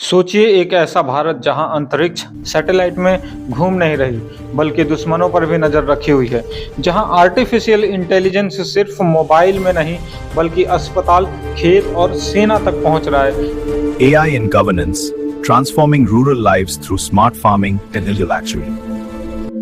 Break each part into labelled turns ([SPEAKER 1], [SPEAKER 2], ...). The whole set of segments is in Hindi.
[SPEAKER 1] सोचिए एक ऐसा भारत जहां अंतरिक्ष सैटेलाइट में घूम नहीं रही बल्कि दुश्मनों पर भी नजर रखी हुई है, जहां आर्टिफिशियल इंटेलिजेंस सिर्फ मोबाइल में नहीं बल्कि अस्पताल, खेत और सेना तक पहुंच रहा है।
[SPEAKER 2] AI in governance, transforming rural lives through smart farming and digital actuary.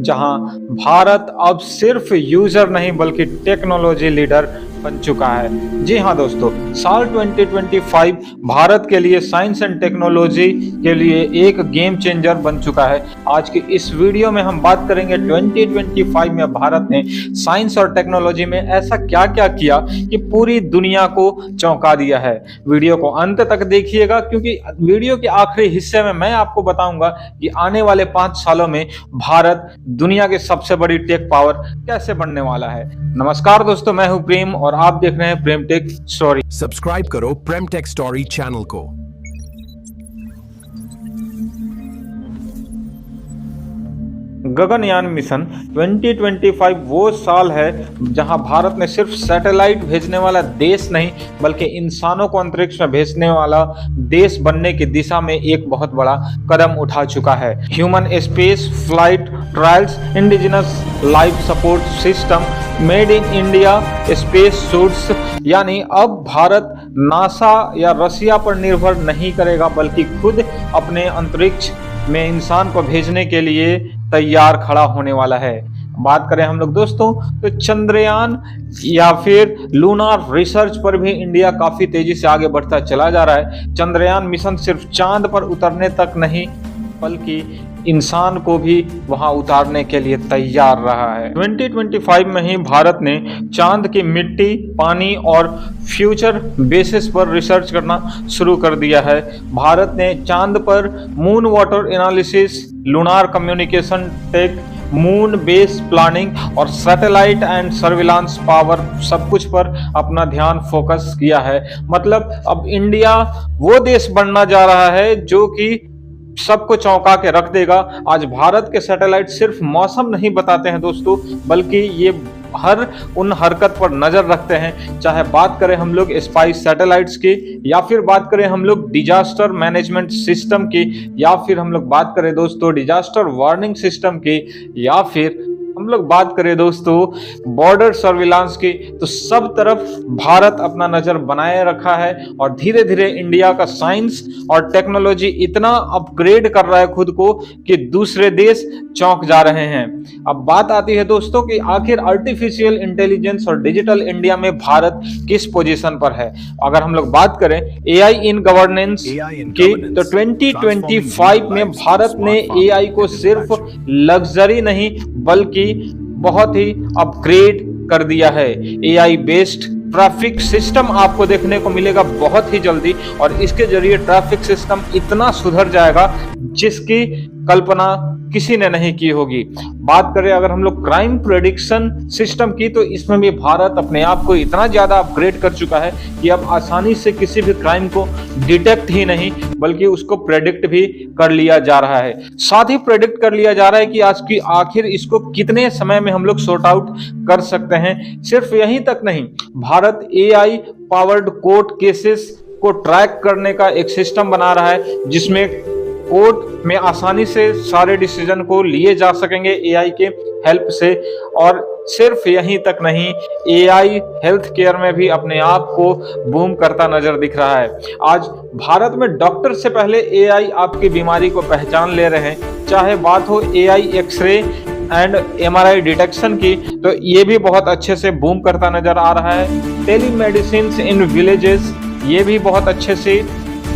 [SPEAKER 1] जहां भारत अब सिर्फ यूजर नहीं बल्कि टेक्नोलॉजी लीडर बन चुका है। जी हाँ दोस्तों, साल 2025 भारत के लिए साइंस एंड टेक्नोलॉजी के लिए एक गेम चेंजर बन चुका है। आज की इस वीडियो में हम बात करेंगे 2025 में भारत ने साइंस और टेक्नोलॉजी में ऐसा क्या क्या किया कि पूरी दुनिया को चौंका दिया है। वीडियो को अंत तक देखिएगा क्योंकि वीडियो के आखिरी हिस्से में मैं आपको बताऊंगा कि आने वाले 5 सालों में भारत दुनिया के सबसे बड़ी टेक पावर कैसे बनने वाला है। नमस्कार दोस्तों, मैं हूं प्रेम और आप देख रहे हैं प्रेम टेक स्टोरी।
[SPEAKER 3] सब्सक्राइब करो प्रेम टेक स्टोरी चैनल को।
[SPEAKER 1] गगनयान मिशन 2025 वो साल है जहां भारत ने सिर्फ सैटेलाइट भेजने वाला देश नहीं बल्कि इंसानों को अंतरिक्ष में भेजने वाला देश बनने की दिशा में एक बहुत बड़ा कदम उठा चुका है। Human space flight trials, indigenous life support system, made in India space suits, यानी अब भारत नासा या रसिया पर निर्भर नहीं करेगा बल्कि खुद अपने अंतरिक्ष में इंसान को भेजने के लिए तैयार खड़ा होने वाला है। बात करें हम लोग दोस्तों तो चंद्रयान या फिर लूनार रिसर्च पर भी इंडिया काफी तेजी से आगे बढ़ता चला जा रहा है। चंद्रयान मिशन सिर्फ चांद पर उतरने तक नहीं बल्कि इंसान को भी वहां उतारने के लिए तैयार रहा है। 2025 में ही भारत ने चांद की मिट्टी, पानी और फ्यूचर बेसिस पर रिसर्च करना शुरू कर दिया है। भारत ने चांद पर moon water analysis, lunar communication tech, moon base planning और सैटेलाइट एंड सर्विलांस पावर सब कुछ पर अपना ध्यान फोकस किया है। मतलब अब इंडिया वो देश बनना जा रहा है जो कि सबको चौंका के रख देगा। आज भारत के सैटेलाइट सिर्फ मौसम नहीं बताते हैं दोस्तों बल्कि ये हर उन हरकत पर नजर रखते हैं, चाहे बात करें हम लोग स्पाइस सैटेलाइट्स की या फिर बात करें हम लोग डिजास्टर मैनेजमेंट सिस्टम की या फिर हम लोग बात करें दोस्तों डिजास्टर वार्निंग सिस्टम की या फिर हम लोग बात करें दोस्तों बॉर्डर सर्विलांस की। तो सब तरफ भारत अपना नजर बनाए रखा है और धीरे धीरे इंडिया का साइंस और टेक्नोलॉजी इतना अपग्रेड कर रहा है खुद को कि दूसरे देश चौंक जा रहे हैं। अब बात आती है दोस्तों कि आखिर आर्टिफिशियल इंटेलिजेंस और डिजिटल इंडिया में भारत किस पोजीशन पर है। अगर हम लोग बात करें AI इन गवर्नेंस की तो 2025 में भारत ने AI को सिर्फ लग्जरी नहीं बल्कि बहुत ही अपग्रेड कर दिया है। AI बेस्ड ट्रैफिक सिस्टम आपको देखने को मिलेगा बहुत ही जल्दी और इसके जरिए ट्रैफिक सिस्टम इतना सुधर जाएगा जिसकी कल्पना किसी ने नहीं की होगी। बात करें अगर हम लोग क्राइम प्रेडिक्शन सिस्टम की तो इसमें भी भारत अपने आप को इतना ज्यादा अपग्रेड कर चुका है कि अब आसानी से किसी भी क्राइम को डिटेक्ट ही नहीं बल्कि उसको प्रेडिक्ट भी कर लिया जा रहा है। साथ ही प्रेडिक्ट कर लिया जा रहा है कि आज की आखिर इसको कितने समय में हम लोग सॉर्ट आउट कर सकते हैं। सिर्फ यहीं तक नहीं, Bharat AI powered court cases को ट्रैक करने का एक सिस्टम बना रहा है जिसमें कोर्ट में आसानी से सारे डिसीजन को लिए जा सकेंगे AI के हेल्प से। और सिर्फ यहीं तक नहीं, AI हेल्थ केयर में भी अपने आप को बूम करता नजर दिख रहा है। आज भारत में डॉक्टर से पहले AI आपकी बीमारी को पहचान ले रहे हैं। चाहे बात हो AI x-ray and MRI detection की तो ये भी बहुत अच्छे से बूम करता नजर आ रहा है। टेलीमेडिसिन इन विलेजेस ये भी बहुत अच्छे से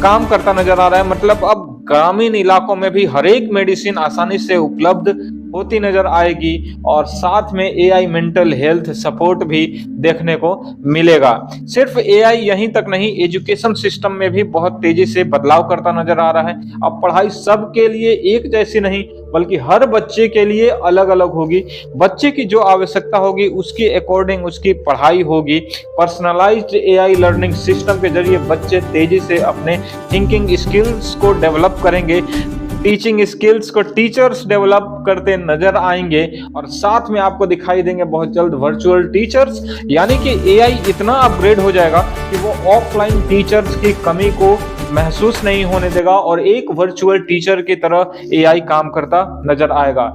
[SPEAKER 1] काम करता नजर आ रहा है। मतलब अब ग्रामीण इलाकों में भी हर एक मेडिसिन आसानी से उपलब्ध होती नजर आएगी और साथ में AI मेंटल हेल्थ सपोर्ट भी देखने को मिलेगा। सिर्फ AI यहीं तक नहीं, एजुकेशन सिस्टम में भी बहुत तेजी से बदलाव करता नजर आ रहा है। अब पढ़ाई सबके लिए एक जैसी नहीं बल्कि हर बच्चे के लिए अलग अलग होगी। बच्चे की जो आवश्यकता होगी उसके अकॉर्डिंग उसकी पढ़ाई होगी। पर्सनलाइज्ड AI लर्निंग सिस्टम के जरिए बच्चे तेजी से अपने थिंकिंग स्किल्स को डेवलप करेंगे। टीचिंग स्किल्स को टीचर्स डेवलप करते नजर आएंगे और साथ में आपको दिखाई देंगे बहुत जल्द वर्चुअल टीचर्स, यानी कि AI इतना अपग्रेड हो जाएगा कि वो ऑफलाइन टीचर्स की कमी को महसूस नहीं होने देगा और एक वर्चुअल टीचर की तरह एआई काम करता नजर आएगा।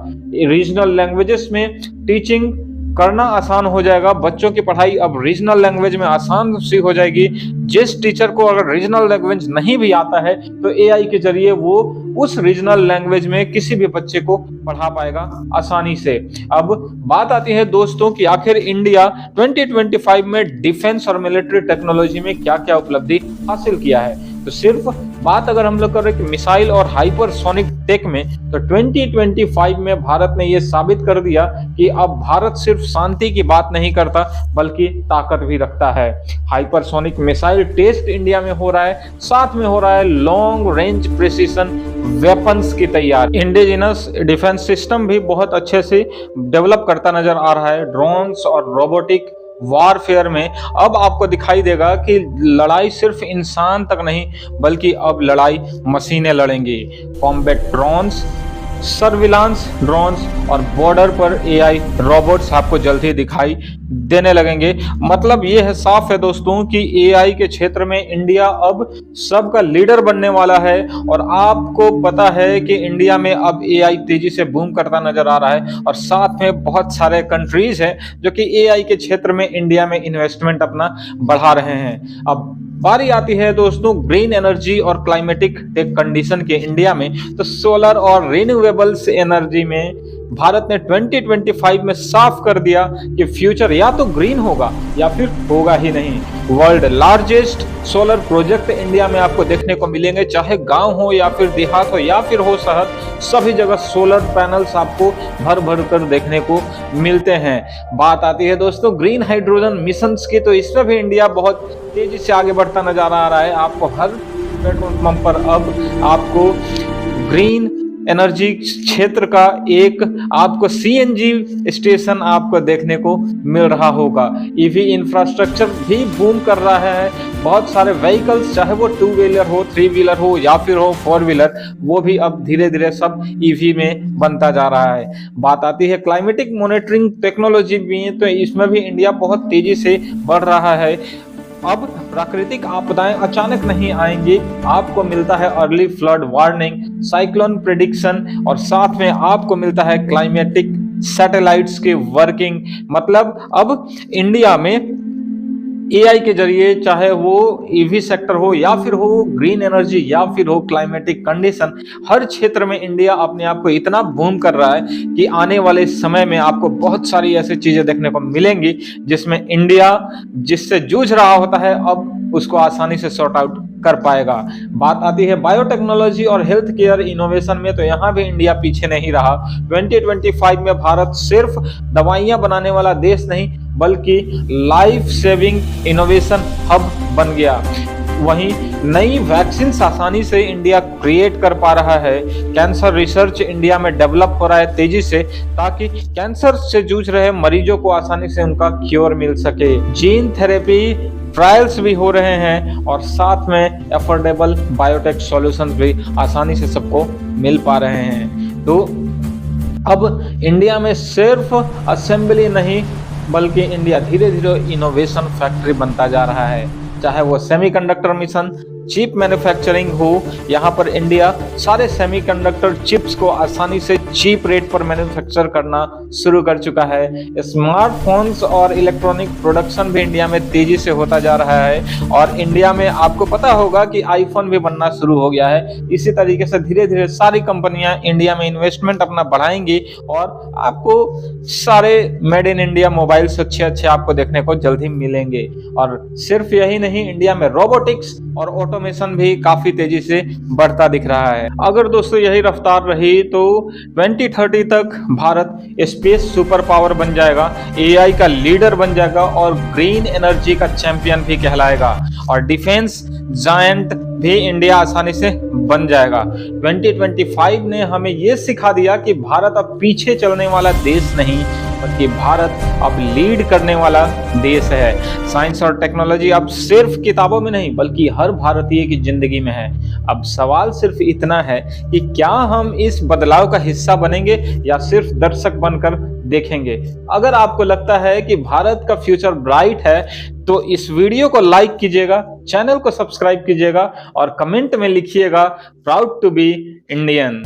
[SPEAKER 1] रीजनल लैंग्वेजेस में टीचिंग करना आसान हो जाएगा। बच्चों की पढ़ाई अब रीजनल लैंग्वेज में आसान सी हो जाएगी। जिस टीचर को अगर रीजनल लैंग्वेज नहीं भी आता है तो एआई के जरिए वो उस रीजनल लैंग्वेज में किसी भी बच्चे को पढ़ा पाएगा आसानी से। अब बात आती है दोस्तों कि आखिर इंडिया 2025 में डिफेंस और मिलिट्री टेक्नोलॉजी में क्या क्या उपलब्धि हासिल किया है। तो सिर्फ बात अगर हम लोग कर रहे हैं कि मिसाइल और हाइपरसोनिक टेक में, तो 2025 में भारत ने यह साबित कर दिया कि अब भारत सिर्फ शांति की बात नहीं करता बल्कि ताकत भी रखता है। हाइपरसोनिक मिसाइल टेस्ट इंडिया में हो रहा है, साथ में हो रहा है लॉन्ग रेंज प्रिसीजन वेपन्स की तैयारी। इंडिजिनस डिफेंस सिस्टम भी बहुत अच्छे से डेवलप करता नजर आ रहा है। ड्रोन्स और रोबोटिक वॉरफेयर में अब आपको दिखाई देगा कि लड़ाई सिर्फ इंसान तक नहीं बल्कि अब लड़ाई मशीनें लड़ेंगी। कॉम्बैट ड्रोन्स, सर्विलांस ड्रोन्स और बॉर्डर पर एआई रोबोट्स आपको जल्द ही दिखाई देने लगेंगे। मतलब ये है साफ है दोस्तों कि एआई के क्षेत्र में इंडिया अब सबका लीडर बनने वाला है। और आपको पता है कि इंडिया में अब एआई तेजी से बूम करता नजर आ रहा है और साथ में बहुत सारे कंट्रीज हैं जो कि एआई के क्षेत्र में इंडिया में इन्वेस्टमेंट अपना बढ़ा रहे हैं। अब बारी आती है दोस्तों ग्रीन एनर्जी और क्लाइमेटिक कंडीशन के इंडिया में, तो सोलर और रिन्यूएबल्स एनर्जी में भारत ने 2025 में साफ कर दिया कि फ्यूचर या तो ग्रीन होगा या फिर होगा ही नहीं। World largest solar project India में आपको देखने को मिलेंगे, चाहे गांव हो या फिर देहात हो या फिर हो शहर, सभी जगह सोलर पैनल्स आपको भर भर कर देखने को मिलते हैं। बात आती है दोस्तों ग्रीन हाइड्रोजन मिशंस की, तो इसमें भी इंडिया बहुत तेजी से आगे बढ़ता नजर आ रहा है। आपको हर पेट्रोल पंप पर अब आपको ग्रीन एनर्जी क्षेत्र का एक आपको सीएनजी स्टेशन आपको देखने को मिल रहा होगा। ईवी इंफ्रास्ट्रक्चर भी बूम कर रहा है। बहुत सारे व्हीकल्स, चाहे वो 2 व्हीलर हो, 3 व्हीलर हो या फिर हो 4 व्हीलर, वो भी अब धीरे धीरे सब ईवी में बनता जा रहा है। बात आती है क्लाइमेटिक मॉनिटरिंग टेक्नोलॉजी भी, तो इसमें भी इंडिया बहुत तेजी से बढ़ रहा है। अब प्राकृतिक आपदाएं अचानक नहीं आएंगी, आपको मिलता है early flood warning, cyclone prediction और साथ में आपको मिलता है क्लाइमेटिक सैटेलाइट्स की वर्किंग। मतलब अब इंडिया में एआई के जरिए, चाहे वो ईवी सेक्टर हो या फिर हो ग्रीन एनर्जी या फिर हो क्लाइमेटिक कंडीशन, हर क्षेत्र में इंडिया अपने आप को इतना बूम कर रहा है कि आने वाले समय में आपको बहुत सारी ऐसी चीजें देखने को मिलेंगी जिसमें इंडिया जिससे जूझ रहा होता है अब उसको आसानी से सॉर्ट आउट कर पाएगा। बात आती है बायोटेक्नोलॉजी और हेल्थ केयर इनोवेशन में, तो यहाँ भी इंडिया पीछे नहीं रहा। 2025 में भारत सिर्फ दवाइयां बनाने वाला देश नहीं बल्कि लाइफ सेविंग इनोवेशन हब बन गया। वहीं नई वैक्सीन आसानी से इंडिया क्रिएट कर पा रहा है। कैंसर रिसर्च इंडिया में डेवलप हो रहा है तेजी से, ताकि कैंसर से जूझ रहे मरीजों को आसानी से उनका क्योर मिल सके। जीन थेरेपी ट्रायल्स भी हो रहे हैं और साथ में अफोर्डेबल बायोटेक सॉल्यूशंस भी आसानी से सबको मिल पा रहे हैं। तो अब इंडिया में सिर्फ असेंबली नहीं बल्कि इंडिया धीरे धीरे इनोवेशन फैक्ट्री बनता जा रहा है। चाहे वो सेमीकंडक्टर मिशन, चिप मैन्युफैक्चरिंग हो, यहाँ पर इंडिया सारे सेमीकंडक्टर चिप्स को आसानी से चीप रेट पर मैन्युफैक्चर करना शुरू कर चुका है। स्मार्टफोन्स और इलेक्ट्रॉनिक प्रोडक्शन भी इंडिया में तेजी से होता जा रहा है और इंडिया में आपको पता होगा कि आईफोन भी बनना शुरू हो गया है। इसी तरीके से धीरे धीरे सारी कंपनियां इंडिया में इन्वेस्टमेंट अपना बढ़ाएंगी और आपको सारे मेड इन इंडिया मोबाइल्स अच्छे अच्छे आपको देखने को जल्द ही मिलेंगे। और सिर्फ यही नहीं, इंडिया में रोबोटिक्स और ऑटोमेशन भी काफी तेजी से बढ़ता दिख रहा है। अगर दोस्तों यही रफ्तार रही तो 2030 तक भारत स्पेस सुपर पावर बन जाएगा, एआई का लीडर बन जाएगा और ग्रीन एनर्जी का चैंपियन भी कहलाएगा और डिफेंस जायंट भी इंडिया आसानी से बन जाएगा। 2025 ने हमें यह सिखा दिया कि भारत अब पीछे चलने वाला देश नहीं बल्कि भारत अब लीड करने वाला देश है। साइंस और टेक्नोलॉजी अब सिर्फ किताबों में नहीं बल्कि हर भारतीय की जिंदगी में है। अब सवाल सिर्फ इतना है कि क्या हम इस बदलाव का हिस्सा बनेंगे या सिर्फ दर्शक बनकर देखेंगे। अगर आपको लगता है कि भारत का फ्यूचर ब्राइट है तो इस वीडियो को लाइक कीजिएगा, चैनल को सब्सक्राइब कीजिएगा और कमेंट में लिखिएगा प्राउड टू बी इंडियन।